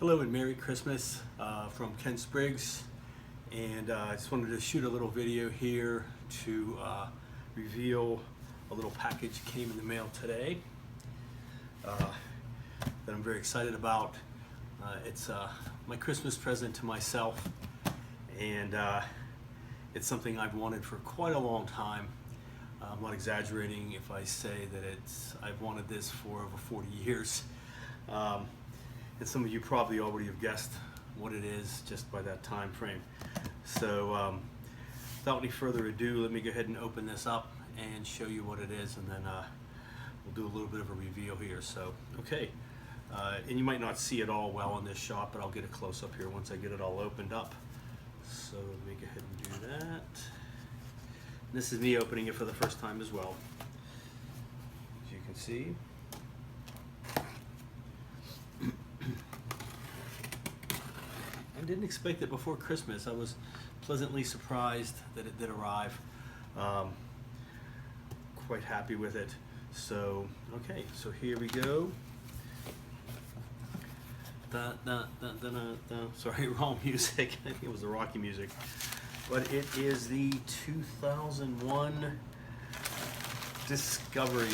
Hello and Merry Christmas from Ken Spriggs, and I just wanted to shoot a little video here to reveal a little package came in the mail today that I'm very excited about. It's my Christmas present to myself, and it's something I've wanted for quite a long time. I'm not exaggerating if I say that I've wanted this for over 40 years. And some of you probably already have guessed what it is just by that time frame. So without any further ado, let me go ahead and open this up and show you what it is, and then we'll do a little bit of a reveal here. So, okay, and you might not see it all well in this shot, but I'll get a close up here once I get it all opened up. So let me go ahead and do that. This is me opening it for the first time as well, as you can see. I didn't expect it before Christmas. I was pleasantly surprised that it did arrive. Quite happy with it. So, okay, so here we go. Sorry, wrong music. I think it was the Rocky music. But it is the 2001 Discovery.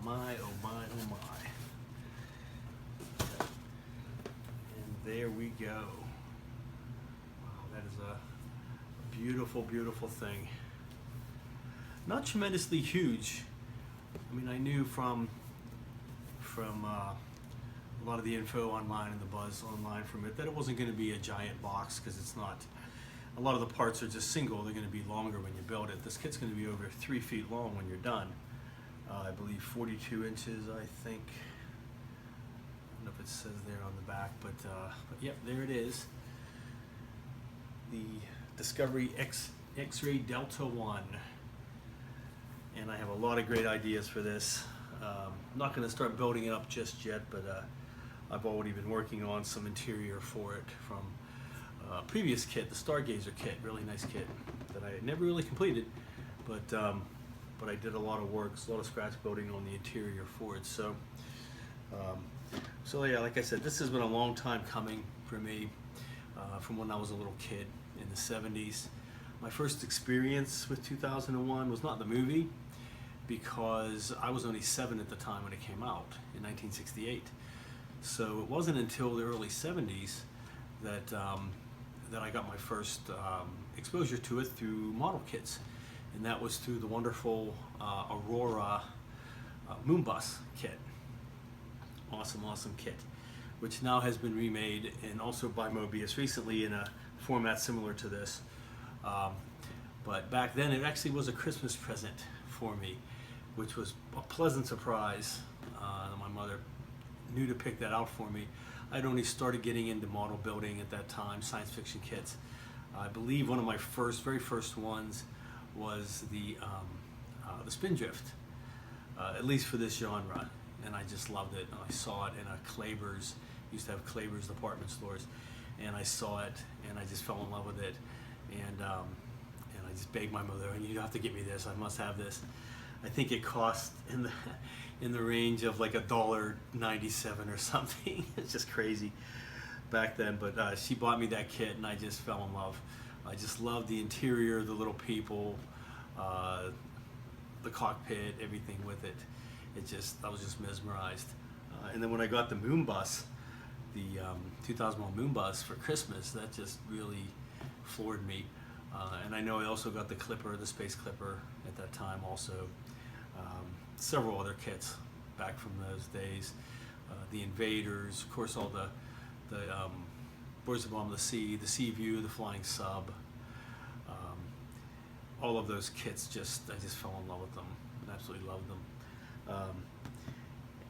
My, oh my, oh my. There we go. Wow, that is a beautiful, beautiful thing. Not tremendously huge. I mean, I knew from a lot of the info online and the buzz online from it that it wasn't going to be a giant box, because it's not. A lot of the parts are just single. They're going to be longer when you build it. This kit's going to be over 3 feet long when you're done. I believe 42 inches, I think. I don't know if it says there on the back, but yep, there it is. The Discovery X-Ray Delta 1. And I have a lot of great ideas for this. I'm not going to start building it up just yet, but I've already been working on some interior for it from a previous kit, the Stargazer kit, really nice kit that I never really completed, but I did a lot of work, a lot of scratch building on the interior for it. So yeah, like I said, this has been a long time coming for me, from when I was a little kid in the 70s. My first experience with 2001 was not the movie, because I was only 7 at the time when it came out in 1968. So it wasn't until the early 70s that that I got my first exposure to it through model kits, and that was through the wonderful Aurora Moonbus kit. Awesome kit, which now has been remade and also by Mobius recently in a format similar to this. But back then it actually was a Christmas present for me, which was a pleasant surprise. My mother knew to pick that out for me. I'd only started getting into model building at that time, science fiction kits. I believe one of my very first ones was the Spindrift, at least for this genre. And I just loved it. And I saw it in a Claber's. Used to have Claber's department stores, and I saw it, and I just fell in love with it. And I just begged my mother, "You have to get me this. I must have this." I think it cost in the range of like $1.97 or something. It's just crazy back then. But she bought me that kit, and I just fell in love. I just loved the interior, the little people, the cockpit, everything with it. I was just mesmerized. And then when I got the Moonbus, the 2001 Moonbus for Christmas, that just really floored me. And I know I also got the Clipper, the Space Clipper at that time also. Several other kits back from those days. The Invaders, of course, all the Boys of Bomb, the Sea View, the Flying Sub. All of those kits, I just fell in love with them and absolutely loved them.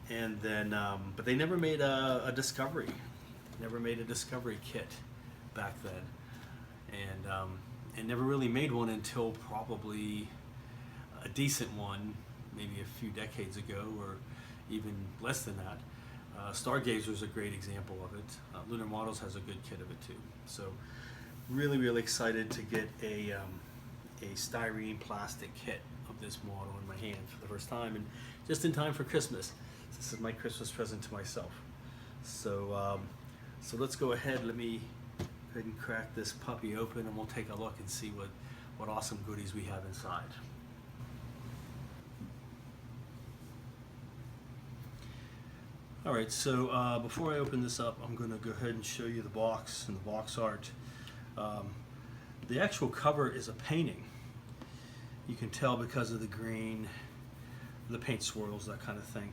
And then, but they never made a Discovery. Never made a Discovery kit back then, and never really made one until probably a decent one, maybe a few decades ago, or even less than that. Stargazer is a great example of it. Lunar Models has a good kit of it too. So, really excited to get a styrene plastic kit of this model in my hands for the first time, and just in time for Christmas. This is my Christmas present to myself. So let's go ahead. Let me go ahead and crack this puppy open, and we'll take a look and see what awesome goodies we have inside. All right, so before I open this up, I'm going to go ahead and show you the box and the box art. The actual cover is a painting. You can tell because of the green, the paint swirls, that kind of thing.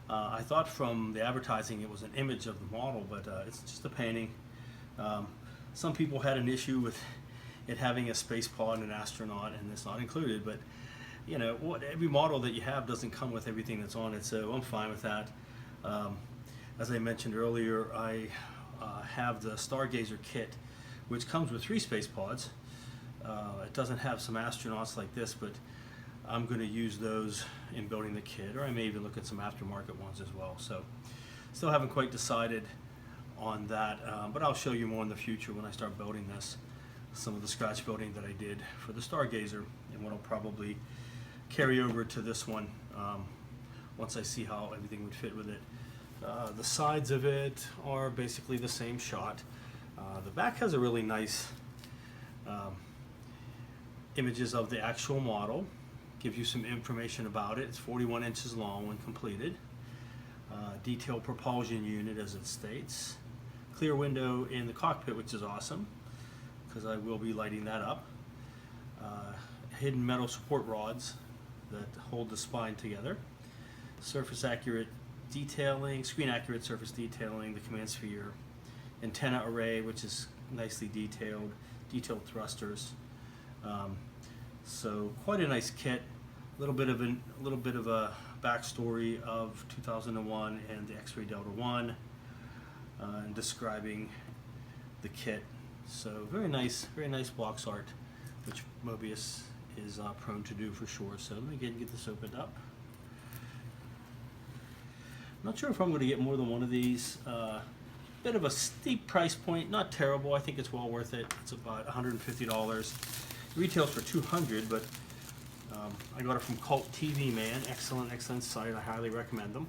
I thought from the advertising it was an image of the model, but it's just a painting. Some people had an issue with it having a space pod and an astronaut, and it's not included, but you know, every model that you have doesn't come with everything that's on it, so I'm fine with that. As I mentioned earlier, I have the Stargazer kit, which comes with 3 space pods. It doesn't have some astronauts like this, but I'm going to use those in building the kit, or I may even look at some aftermarket ones as well. So still haven't quite decided on that, but I'll show you more in the future when I start building this, some of the scratch building that I did for the Stargazer, and what I'll probably carry over to this one once I see how everything would fit with it. The sides of it are basically the same shot. The back has a really nice images of the actual model, gives you some information about it. It's 41 inches long when completed. Detailed propulsion unit, as it states. Clear window in the cockpit, which is awesome because I will be lighting that up. Hidden metal support rods that hold the spine together. Surface accurate detailing, screen accurate surface detailing, the command sphere, antenna array, which is nicely detailed, detailed thrusters. So quite a nice kit. A little bit of a backstory of 2001 and the X-Ray Delta One, and describing the kit. So very nice box art, which Mobius is prone to do for sure. So let me get this opened up. Not sure if I'm going to get more than one of these. Bit of a steep price point, not terrible. I think it's well worth it. It's about $150. Retails for $200, but I got it from Cult TV Man. Excellent site. I highly recommend them.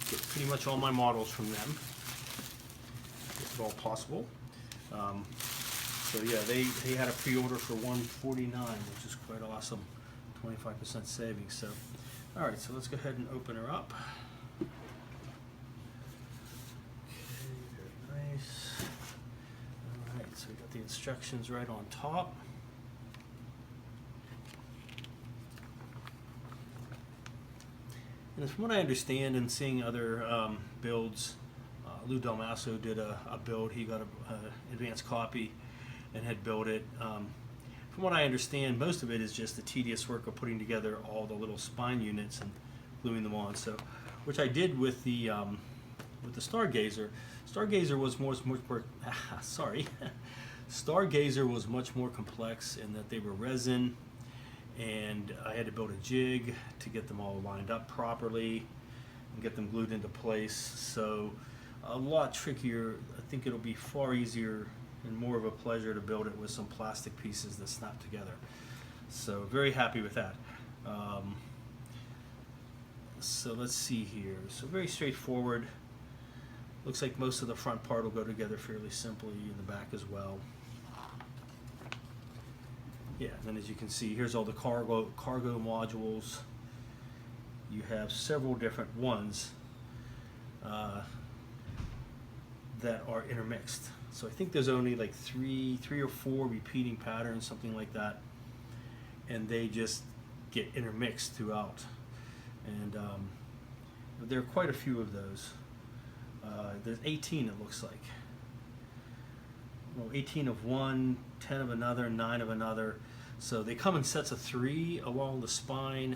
Get pretty much all my models from them, if at all possible. So yeah, they had a pre-order for $149, which is quite awesome. 25% savings. So, all right. So let's go ahead and open her up. Alright, so we got the instructions right on top. And from what I understand and seeing other builds, Lou Del Masso did a build. He got an advanced copy and had built it. From what I understand, most of it is just the tedious work of putting together all the little spine units and gluing them on. So, which I did with the Stargazer. Stargazer was more sorry. Stargazer was much more complex in that they were resin, and I had to build a jig to get them all lined up properly and get them glued into place. So a lot trickier. I think it'll be far easier and more of a pleasure to build it with some plastic pieces that snap together. So very happy with that. So let's see here. So very straightforward. Looks like most of the front part will go together fairly simply, in the back as well. Yeah, and then as you can see, here's all the cargo modules. You have several different ones that are intermixed. So I think there's only like three or four repeating patterns, something like that, and they just get intermixed throughout. And there are quite a few of those. There's 18, it looks like. Well, 18 of one, 10 of another, 9 of another. So they come in sets of 3 along the spine,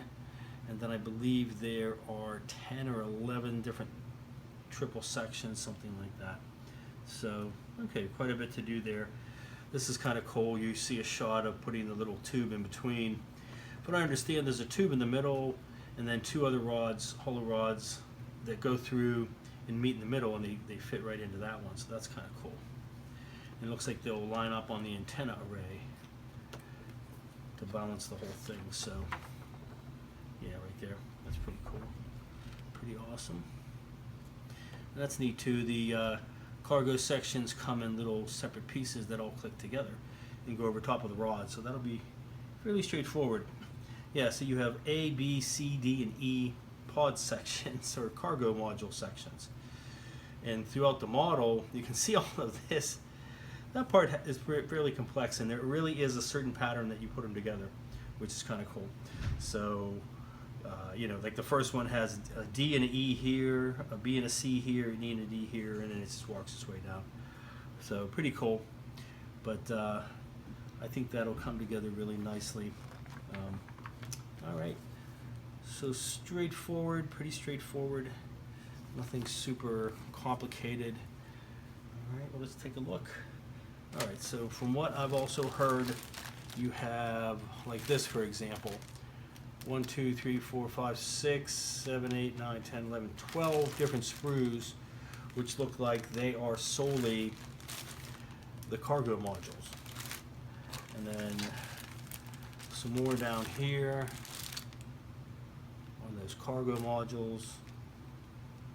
and then I believe there are 10 or 11 different triple sections, something like that. So, okay, quite a bit to do there. This is kind of cool. You see a shot of putting the little tube in between. But I understand there's a tube in the middle, and then 2 other rods, hollow rods, that go through and meet in the middle, and they fit right into that one. So that's kind of cool. And it looks like they'll line up on the antenna array to balance the whole thing. So, yeah, right there. That's pretty cool. Pretty awesome. That's neat too. The cargo sections come in little separate pieces that all click together and go over top of the rod, so that'll be fairly straightforward. Yeah, so you have A, B, C, D, and E pod sections or cargo module sections. And throughout the model, you can see all of this. That part is fairly complex, and there really is a certain pattern that you put them together, which is kind of cool. So, you know, like the first one has a D and an E here, a B and a C here, an E and a D here, and then it just walks its way down. So pretty cool. But I think that'll come together really nicely. All right. So straightforward, pretty straightforward. Nothing super complicated. All right, well, let's take a look. All right, so from what I've also heard, you have like this, for example, 1, 2, 3, 4, 5, 6, 7, 8, 9, 10, 11, 12 different sprues, which look like they are solely the cargo modules. And then some more down here on those cargo modules.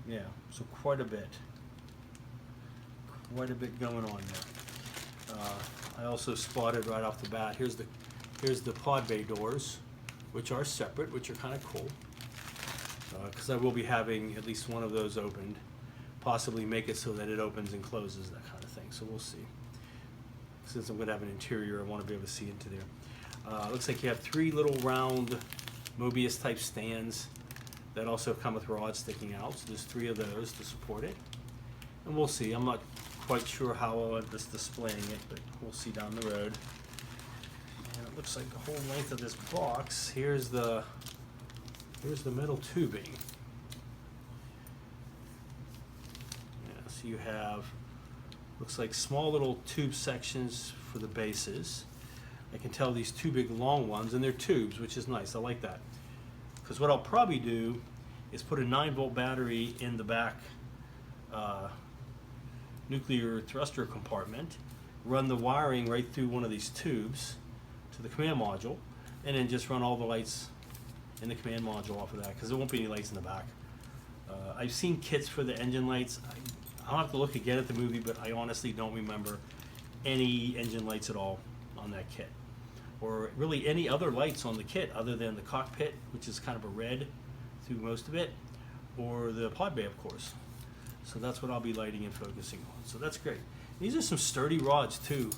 Yeah, so quite a bit going on there. I also spotted right off the bat, here's the pod bay doors, which are separate, which are kind of cool, because I will be having at least one of those opened, possibly make it so that it opens and closes, that kind of thing, so we'll see. Since I'm going to have an interior, I want to be able to see into there. Looks like you have 3 little round Mobius type stands that also come with rods sticking out, so there's 3 of those to support it. And we'll see, I'm not quite sure how I'll end up displaying it, but we'll see down the road. And it looks like the whole length of this box, here's the metal tubing. Yeah, so you have, looks like small little tube sections for the bases. I can tell these 2 big long ones, and they're tubes, which is nice, I like that. Because what I'll probably do is put a 9-volt battery in the back nuclear thruster compartment, run the wiring right through one of these tubes to the command module, and then just run all the lights in the command module off of that, because there won't be any lights in the back. I've seen kits for the engine lights. I'll have to look again at the movie, but I honestly don't remember any engine lights at all on that kit, or really any other lights on the kit other than the cockpit, which is kind of a red through most of it, or the pod bay, of course. So that's what I'll be lighting and focusing on. So that's great. These are some sturdy rods too.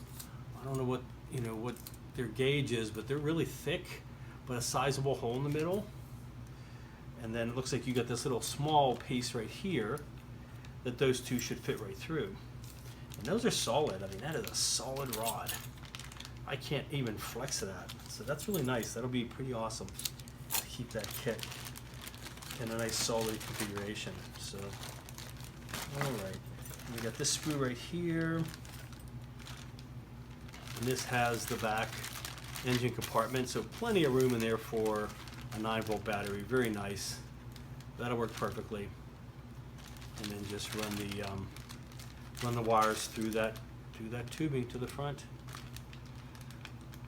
I don't know what their gauge is, but they're really thick, but a sizable hole in the middle. And then it looks like you got this little small piece right here that those 2 should fit right through. And those are solid. I mean, that is a solid rod. I can't even flex that. So that's really nice. That'll be pretty awesome to keep that kit in a nice solid configuration. So, all right. We got this sprue right here. And this has the back engine compartment, so plenty of room in there for a 9-volt battery. Very nice. That'll work perfectly. And then just run the wires through that tubing to the front.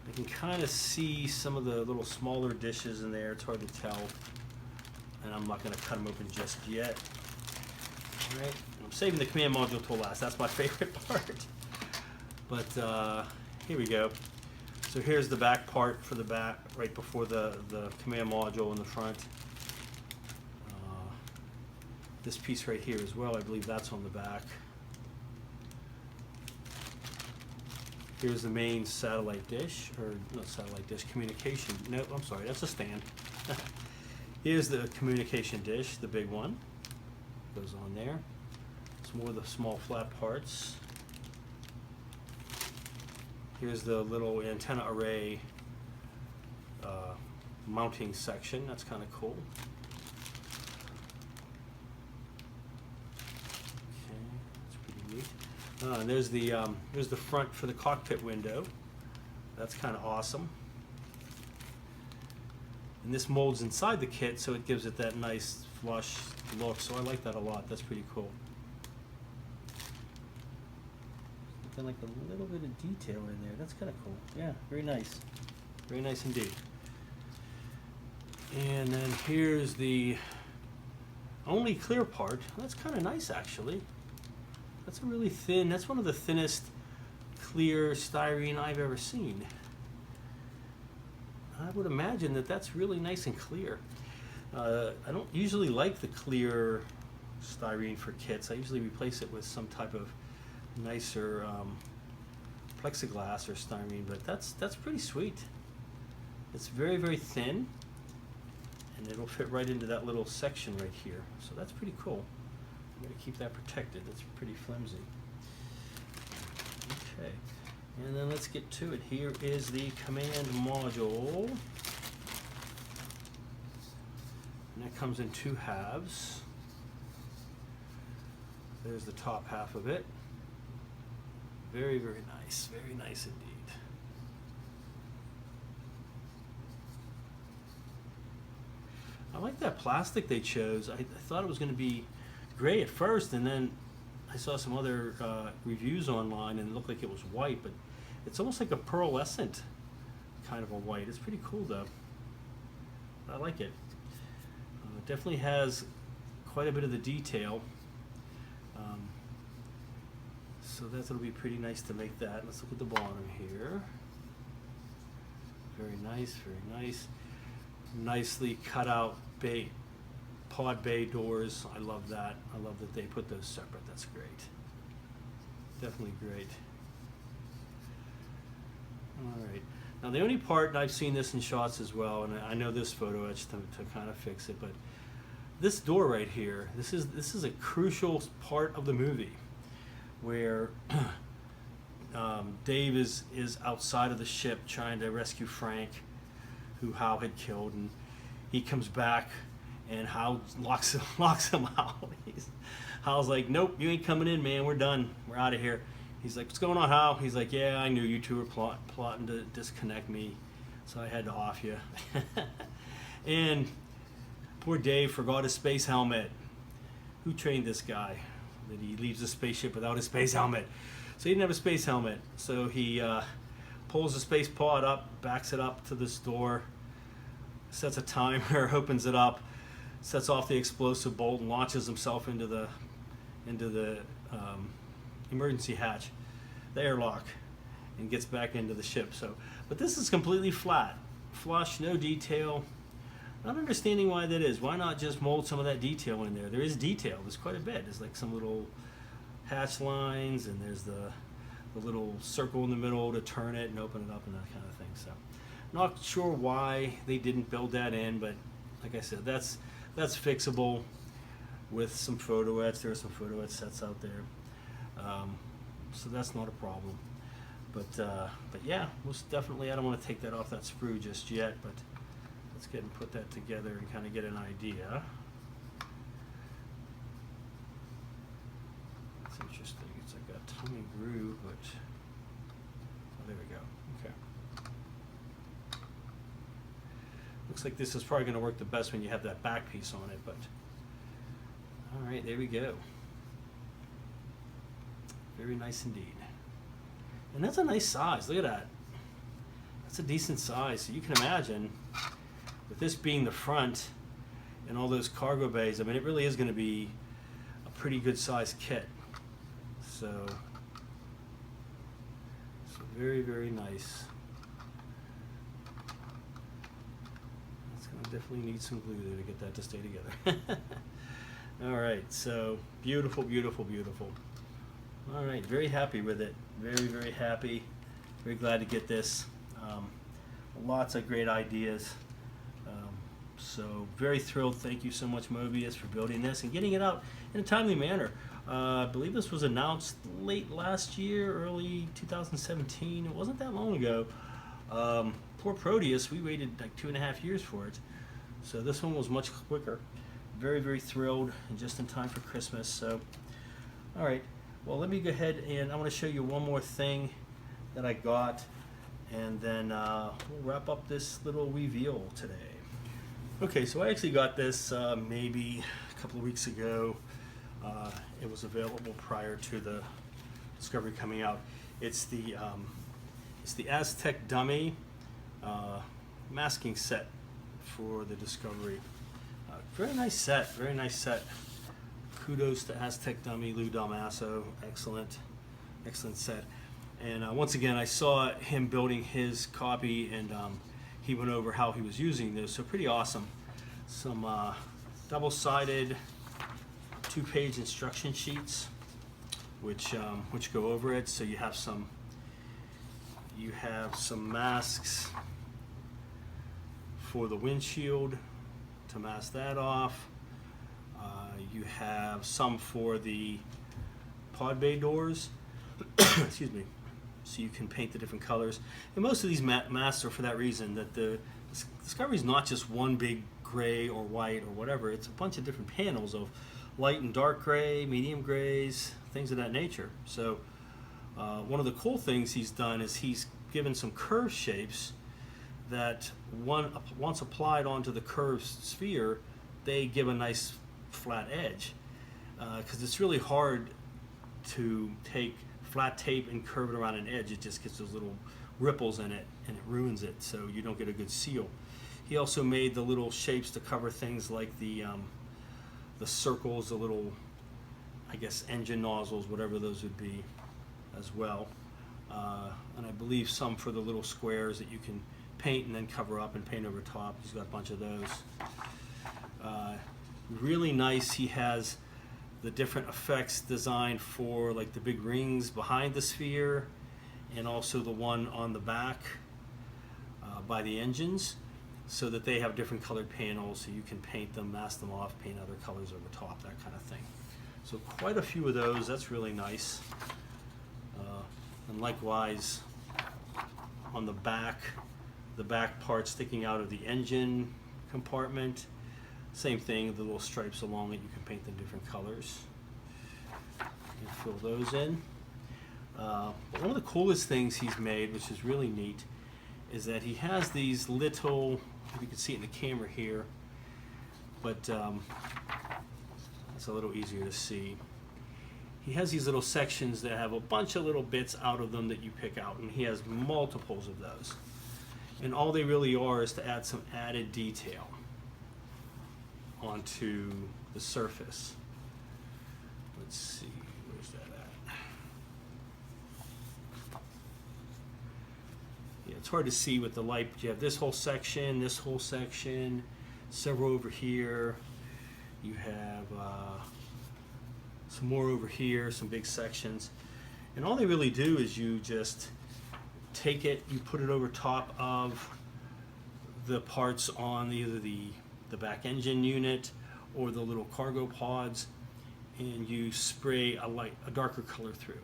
I can kind of see some of the little smaller dishes in there. It's hard to tell, and I'm not going to cut them open just yet. All right, I'm saving the command module till last. That's my favorite part. But here we go. So here's the back part for the back, right before the command module in the front. This piece right here as well, I believe that's on the back. Here's the main satellite dish, or not satellite dish, communication. No, I'm sorry, that's a stand. Here's the communication dish, the big one. Goes on there. It's more of the small flat parts. Here's the little antenna array mounting section. That's kind of cool. Okay, that's pretty neat. And there's the front for the cockpit window. That's kind of awesome. And this molds inside the kit, so it gives it that nice flush look. So I like that a lot. That's pretty cool. Got like a little bit of detail in there. That's kind of cool. Yeah, very nice. Very nice indeed. And then here's the only clear part. That's kind of nice, actually. That's a really thin, that's one of the thinnest clear styrene I've ever seen. I would imagine that that's really nice and clear. I don't usually like the clear styrene for kits. I usually replace it with some type of nicer plexiglass or styrene, but that's pretty sweet. It's very, very thin, and it'll fit right into that little section right here. So that's pretty cool. I'm going to keep that protected. That's pretty flimsy. Okay, and then let's get to it. Here is the command module. And that comes in 2 halves. There's the top half of it. Very, very nice. Very nice indeed. I like that plastic they chose. I thought it was going to be gray at first, and then I saw some other reviews online, and it looked like it was white, but it's almost like a pearlescent kind of a white. It's pretty cool, though. I like it. It definitely has quite a bit of the detail. So that'll be pretty nice to make that. Let's look at the bottom here. Very nice, very nice. Nicely cut out pod bay doors. I love that. I love that they put those separate. That's great. Definitely great. All right. Now the only part, and I've seen this in shots as well, and I know this photo etch to kind of fix it, but this door right here, this is a crucial part of the movie where Dave is outside of the ship trying to rescue Frank, who Hal had killed, and he comes back and Hal locks him out. Hal's like, nope, you ain't coming in, man. We're done. We're out of here. He's like, what's going on, Hal? He's like, yeah, I knew you two were plotting to disconnect me, so I had to off you. And poor Dave forgot his space helmet. Who trained this guy that he leaves the spaceship without his space helmet? So he didn't have a space helmet. So he pulls the space pod up, backs it up to this door, sets a timer, opens it up, sets off the explosive bolt, and launches himself into the emergency hatch, the airlock, and gets back into the ship. So, but this is completely flat, flush, no detail. Not understanding why that is. Why not just mold some of that detail in there? There is detail. There's quite a bit. There's like some little hatch lines, and there's the little circle in the middle to turn it and open it up and that kind of thing. So, not sure why they didn't build that in, but like I said, that's fixable with some photo etch. There are some photo etch sets out there, so that's not a problem. But yeah, most definitely. I don't want to take that off that sprue just yet, but let's get and put that together and kind of get an idea. That's interesting. It's like a tummy groove, but oh, there we go. Okay. Looks like this is probably going to work the best when you have that back piece on it, but all right, there we go. Very nice indeed. And that's a nice size. Look at that. That's a decent size. So you can imagine, with this being the front and all those cargo bays, I mean, it really is going to be a pretty good sized kit. So very, very nice. It's going to definitely need some glue there to get that to stay together. All right, so beautiful, beautiful, beautiful. All right, very happy with it. Very, very happy. Very glad to get this. Lots of great ideas. So very thrilled. Thank you so much, Mobius, for building this and getting it out in a timely manner. I believe this was announced late last year, early 2017. It wasn't that long ago. Poor Proteus, we waited like 2.5 years for it. So this one was much quicker. Very, very thrilled, and just in time for Christmas. So, all right. Well, let me go ahead and I want to show you one more thing that I got, and then we'll wrap up this little reveal today. Okay, so I actually got this maybe a couple of weeks ago. It was available prior to the Discovery coming out. It's the Aztec dummy masking set for the Discovery. Very nice set, very nice set. Kudos to Aztec Dummy, Lou Dalmasso, excellent set. And once again, I saw him building his copy, and he went over how he was using this, so pretty awesome. Some double-sided 2-page instruction sheets, which go over it. So you have some masks for the windshield to mask that off. You have some for the pod bay doors. Excuse me. So you can paint the different colors. And most of these masks are for that reason, that the Discovery is not just one big gray or white or whatever. It's a bunch of different panels of light and dark gray, medium grays, things of that nature. So one of the cool things he's done is he's given some curved shapes that once applied onto the curved sphere, they give a nice flat edge. Because it's really hard to take flat tape and curve it around an edge. It just gets those little ripples in it and it ruins it, so you don't get a good seal. He also made the little shapes to cover things like the circles, the little, I guess, engine nozzles, whatever those would be as well. And I believe some for the little squares that you can paint and then cover up and paint over top. He's got a bunch of those. Really nice. He has the different effects designed for like the big rings behind the sphere, and also the one on the back by the engines, so that they have different colored panels, so you can paint them, mask them off, paint other colors over top, that kind of thing. So quite a few of those. That's really nice. And likewise on the back part sticking out of the engine compartment, same thing, the little stripes along it, you can paint them different colors and fill those in. But one of the coolest things he's made, which is really neat, is that he has these little, you can see it in the camera here, but it's a little easier to see. He has these little sections that have a bunch of little bits out of them that you pick out, and he has multiples of those. And all they really are is to add some added detail onto the surface. Let's see, where's that at? Yeah, it's hard to see with the light, but you have this whole section, several over here. You have some more over here, some big sections. And all they really do is you just take it, you put it over top of the parts on either the back engine unit or the little cargo pods, and you spray a darker color through,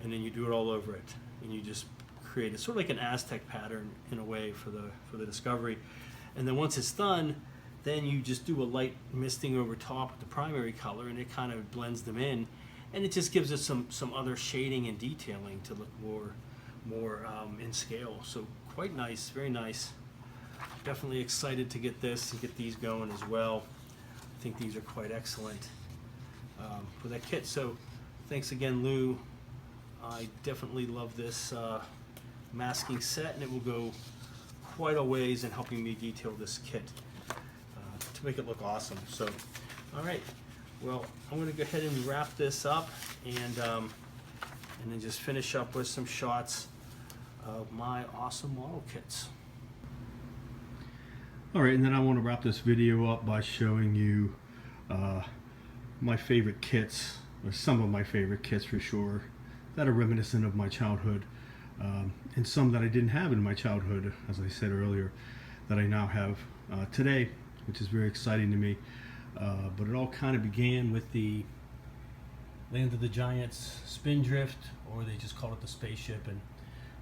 and then you do it all over it, and you just create it sort of like an Aztec pattern in a way for the Discovery. And then once it's done, then you just do a light misting over top with the primary color, and it kind of blends them in, and it just gives it some other shading and detailing to look more in scale. So quite nice, very nice. Definitely excited to get this and get these going as well. I think these are quite excellent for that kit. So thanks again, Lou. I definitely love this masking set, and it will go quite a ways in helping me detail this kit to make it look awesome. So, all right. Well, I'm going to go ahead and wrap this up, and then just finish up with some shots of my awesome model kits. Alright, and then I want to wrap this video up by showing you my favorite kits, or some of my favorite kits for sure, that are reminiscent of my childhood, and some that I didn't have in my childhood, as I said earlier, that I now have today, which is very exciting to me. But it all kind of began with the Land of the Giants Spindrift, or they just called it the Spaceship, and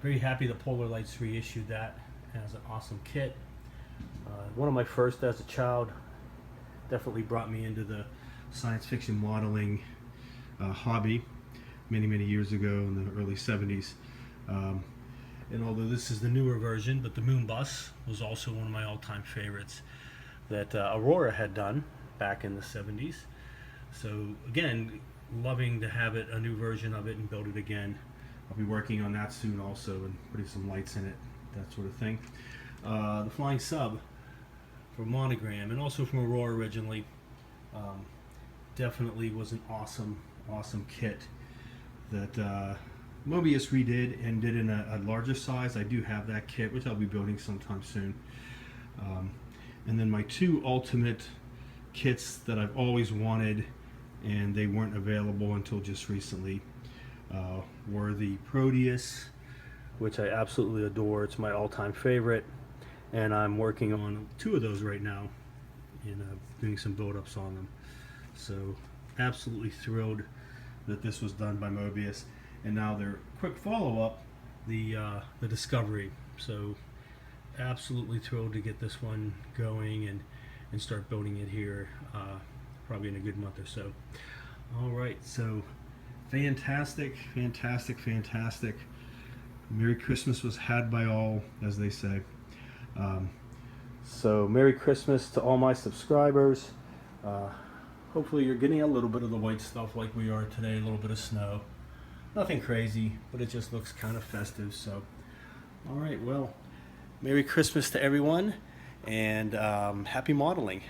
very happy that Polar Lights reissued that as an awesome kit. One of my first as a child, definitely brought me into the science fiction modeling hobby many years ago in the early 70s. And although this is the newer version, but the Moon Bus was also one of my all-time favorites that Aurora had done back in the 70s. So again, loving to have it, a new version of it, and build it again. I'll be working on that soon also, and putting some lights in it, that sort of thing. The Flying Sub for Monogram, and also from Aurora originally. Definitely was an awesome kit that Mobius redid and did in a larger size. I do have that kit, which I'll be building sometime soon. And then my two ultimate kits that I've always wanted, and they weren't available until just recently, were the Proteus, which I absolutely adore. It's my all-time favorite, and I'm working on two of those right now and doing some build-ups on them. So absolutely thrilled that this was done by Mobius. And now their quick follow-up, the Discovery. So absolutely thrilled to get this one going and start building it here probably in a good month or so. All right, so fantastic. Merry Christmas was had by all, as they say. So Merry Christmas to all my subscribers. Hopefully you're getting a little bit of the white stuff like we are today, a little bit of snow. Nothing crazy, but it just looks kind of festive. So, all right, well, Merry Christmas to everyone, and happy modeling.